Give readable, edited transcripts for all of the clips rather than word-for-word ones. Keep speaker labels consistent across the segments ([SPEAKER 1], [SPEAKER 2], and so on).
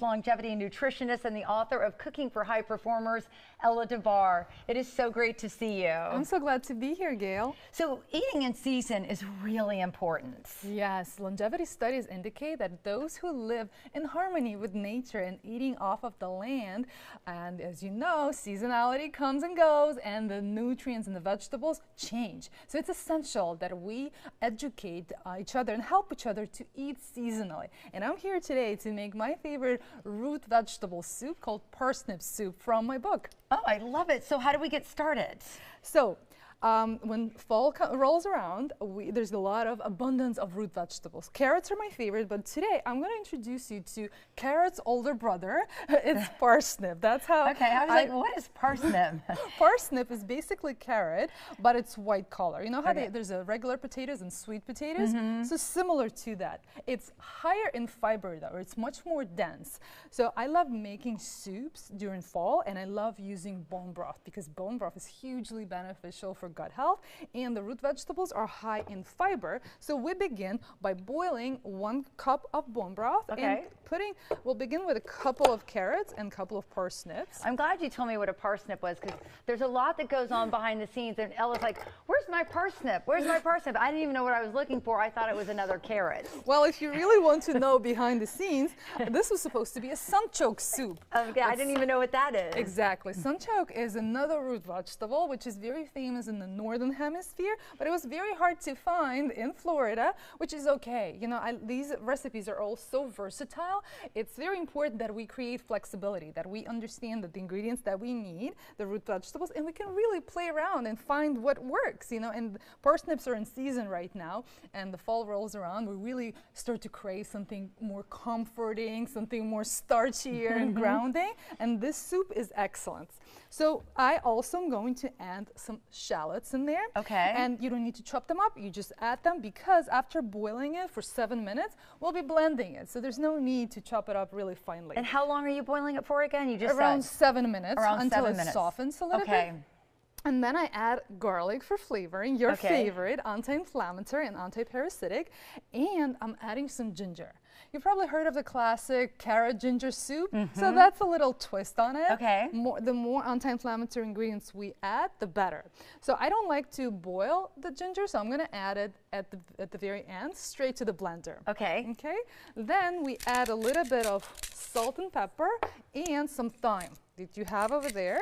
[SPEAKER 1] longevity nutritionist and the author of Cooking for High Performers, Ella Davar. It is so great to see you.
[SPEAKER 2] I'm so glad to be here, Gail.
[SPEAKER 1] So eating in season is really important.
[SPEAKER 2] Yes, longevity studies indicate that those who live in harmony with nature and eating off of the land, and as you know, seasonality comes and goes and the nutrients in the vegetables change. So it's essential that we educate each other and help each other to eat seasonally. And I'm here today to make my favorite root vegetable soup called parsnip soup from my book.
[SPEAKER 1] Oh, I love it. So how do we get started?
[SPEAKER 2] So when fall rolls around, there's a lot of abundance of root vegetables. Carrots are my favorite, but today I'm going to introduce you to carrot's older brother. It's parsnip. That's how.
[SPEAKER 1] Okay, I was like, what is parsnip?
[SPEAKER 2] Parsnip is basically carrot, but it's white color. You know how there's a regular potatoes and sweet potatoes? So similar to that. It's higher in fiber though. It's much more dense. So I love making soups during fall, and I love using bone broth because bone broth is hugely beneficial for gut health, and the root vegetables are high in fiber. So we begin by boiling 1 cup of bone broth, and we'll begin with a couple of carrots and a couple of parsnips.
[SPEAKER 1] I'm glad you told me what a parsnip was, because there's a lot that goes on behind the scenes, and Ella's like, where's my parsnip? Where's my parsnip? I didn't even know what I was looking for. I thought it was another carrot.
[SPEAKER 2] Well, if you really want to know behind the scenes, this was supposed to be a sunchoke soup.
[SPEAKER 1] Okay, I didn't even know what that is.
[SPEAKER 2] Exactly. Sunchoke is another root vegetable, which is very famous in the northern hemisphere, but it was very hard to find in Florida, which is okay. You know, these recipes are all so versatile. It's very important that we create flexibility, that we understand that the ingredients that we need, the root vegetables, and we can really play around and find what works, you know. And parsnips are in season right now, and the fall rolls around, we really start to crave something more comforting, something more starchier and grounding, and this soup is excellent. So I also am going to add some shallots in there.
[SPEAKER 1] Okay.
[SPEAKER 2] And you don't need to chop them up, you just add them, because after boiling it for 7 minutes, we'll be blending it. So there's no need to chop it up really finely.
[SPEAKER 1] And how long are you boiling it for again? You just
[SPEAKER 2] around
[SPEAKER 1] said
[SPEAKER 2] 7 minutes, until
[SPEAKER 1] 7
[SPEAKER 2] it
[SPEAKER 1] minutes.
[SPEAKER 2] softens a little bit. And then I add garlic for flavoring, your favorite, anti-inflammatory and anti-parasitic, and I'm adding some ginger. You've probably heard of the classic carrot ginger soup, so that's a little twist on it. The more anti-inflammatory ingredients we add, the better. So I don't like to boil the ginger, so I'm going to add it at the very end, straight to the blender. Okay. Then we add a little bit of salt and pepper and some thyme that you have over there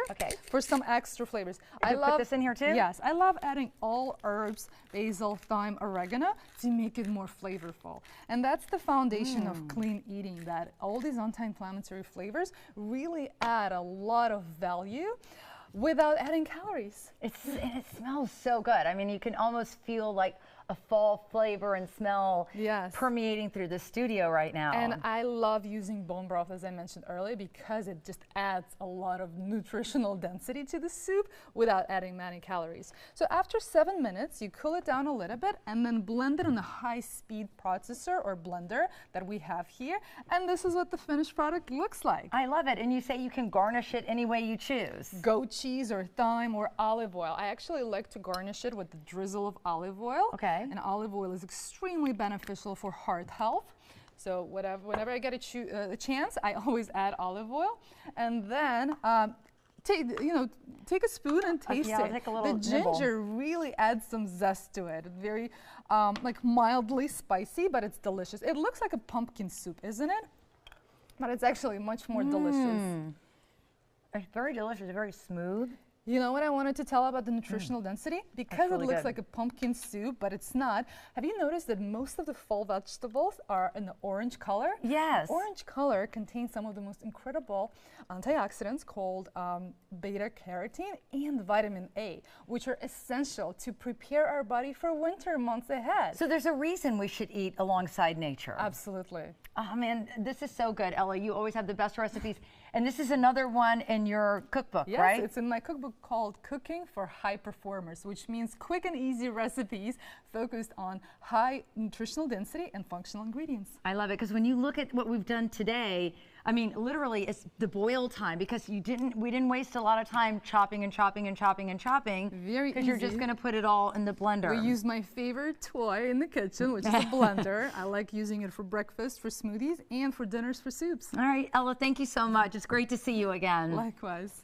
[SPEAKER 2] for some extra flavors.
[SPEAKER 1] I love put this in here too?
[SPEAKER 2] Yes, I love adding all herbs, basil, thyme, oregano to make it more flavorful. And that's the foundation of clean eating, that all these anti-inflammatory flavors really add a lot of value without adding calories.
[SPEAKER 1] And it smells so good. I mean, you can almost feel like a fall flavor and smell permeating through the studio right now.
[SPEAKER 2] And I love using bone broth, as I mentioned earlier, because it just adds a lot of nutritional density to the soup without adding many calories. So after 7 minutes, you cool it down a little bit and then blend it on a high-speed processor or blender that we have here. And this is what the finished product looks like.
[SPEAKER 1] I love it. And you say you can garnish it any way you choose.
[SPEAKER 2] Goat cheese or thyme or olive oil. I actually like to garnish it with the drizzle of olive oil. And olive oil is extremely beneficial for heart health. So whenever I get a chance, I always add olive oil. And then take a spoon and taste it.
[SPEAKER 1] I'll take a little
[SPEAKER 2] The ginger really adds some zest to it. Very like mildly spicy, but it's delicious. It looks like a pumpkin soup, isn't it? But it's actually much more delicious.
[SPEAKER 1] It's very delicious, very smooth.
[SPEAKER 2] You know what I wanted to tell about the nutritional density? Because it looks like a pumpkin soup, but it's not. Have you noticed that most of the fall vegetables are in the orange color?
[SPEAKER 1] Yes.
[SPEAKER 2] Orange color contains some of the most incredible antioxidants called beta-carotene and vitamin A, which are essential to prepare our body for winter months ahead.
[SPEAKER 1] So there's a reason we should eat alongside nature.
[SPEAKER 2] Absolutely.
[SPEAKER 1] Oh man, this is so good, Ella. You always have the best recipes. And this is another one in your cookbook, right?
[SPEAKER 2] Yes, it's in my cookbook called Cooking for High Performers, which means quick and easy recipes focused on high nutritional density and functional ingredients.
[SPEAKER 1] I love it, because when you look at what we've done today, I mean, literally, it's the boil time because we didn't waste a lot of time chopping and chopping and chopping and chopping.
[SPEAKER 2] Very easy.
[SPEAKER 1] Because you're just going to put it all in the blender.
[SPEAKER 2] We use my favorite toy in the kitchen, which is a blender. I like using it for breakfast, for smoothies, and for dinners, for soups.
[SPEAKER 1] All right, Ella, thank you so much. It's great to see you again.
[SPEAKER 2] Likewise.